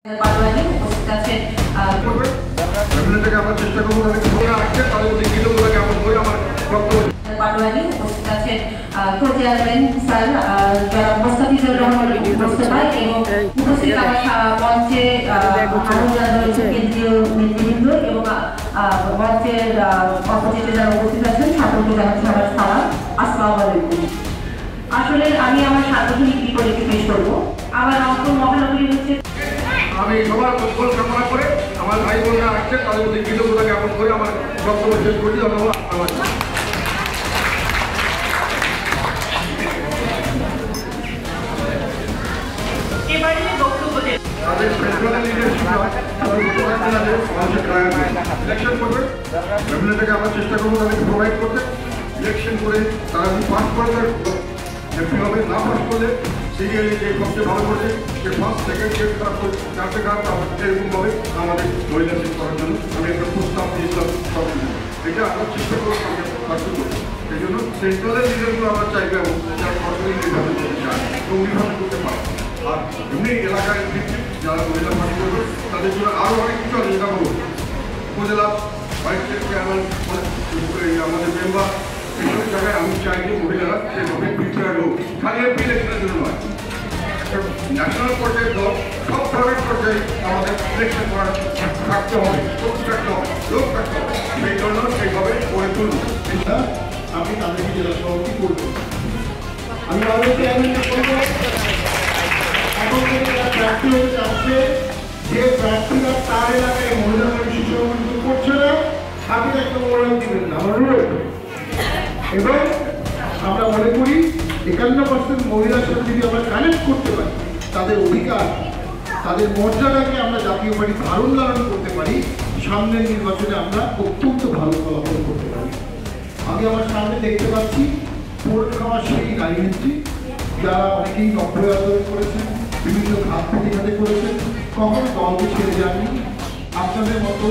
পাটোয়ারি উপস্থিত আছেন পাটোয়ারি উপস্থিত আছেন co-chairman স্যার যারা মোস্তাফিজুর রহমান মোস্তফা এবং উপস্থিত মঞ্চে কেন্দ্রীয় নেতৃবৃন্দ এবং মঞ্চের অপোজিটে যারা উপস্থিত আছেন ছাত্রকে জানাচ্ছি সবার সালাম। আসসালামু আলাইকুম। আসলে আমি আমার সার্বজনীন বিপরীতে পেশ করবো। আমার রংপুর মহানগরী হচ্ছে আমি সবার মঙ্গল কামনা করে আমার ভাই বোনরা আসছে তাদের প্রতি কৃতজ্ঞতা জ্ঞাপন করে আমার বক্তব্য শেষ করছি। ধন্যবাদ। আমার ইলেকশন করবে এমএলএটাকে আমরা চেষ্টা করবো তাদেরকে প্রোভাইড করতে। ইলেকশন করে তারা যদি পাস করে এমপি হবে, না পাস করলে সিরিয়ালি যে সবচেয়ে ভালো করছে সে ফার্স্ট সেকেন্ড গেট খারাপ করে চারটে খারাপ এরকমভাবে আমাদের মহিলা শিখ করার জন্য আমি একটা প্রস্তাব দিয়েছিলাম সব এটা আমরা চেষ্টা করবো কার্য করবো। এই জন্য সেন্ট্রালের লিডারগুলো আমরা চাইবে এবং যারা সরকারি নির্বাচন করতে চায় এবং নির্বাচন করতে পারে। আর এমনি এলাকায় ভিত্তিক যারা মহিলা পার্টি করবে তাদের জন্য আরও অনেক কিছু আছে যেটা বলবো। উপজেলা ভাইস চেয়ারম্যান আমাদের মেম্বার এইসব জায়গায় আমি চাই যে মহিলারা সেভাবে প্রিপেয়ার হোক, খালি এমপি ইলেকশনের জন্য নয়, ন্যাশনাল পর্যায়ে দল সব ধরনের পর্যায়ে আমাদের ইলেকশন করার থাকতে হবে, লোক থাকতে হবে, লোক থাকতে হবে। সেই জন্য সেইভাবে গড়ে তুলব। আমি তাদেরকে জেলা সভাপতি করবো। আমি তাদেরকে করবো এখন থেকে যারা প্রার্থী হতে চাচ্ছে যে প্রার্থীরা তার এলাকায় মহিলা শিশু সভাপতি করছে না হাতে একটা মহিলা দিবেন না আমার রোড। এবং আমরা মনে করি 51% মহিলার সাথে যদি আমরা কানেক্ট করতে পারি তাদের অধিকার তাদের মর্যাদাকে আমরা জাতীয় পার্টি ধারণ ধারণ করতে পারি, সামনের নির্বাচনে আমরা অত্যন্ত ভালো ফলাফল করতে পারি। আমি আমার সামনে দেখতে পাচ্ছি ভোট খাওয়া সেই রাজনীতি যারা অনেকেই নব্বই আন্দোলন করেছেন, বিভিন্ন ঘাত প্রতিঘাতে করেছেন, কখনো দলকে ছেড়ে যাননি। আপনাদের মতো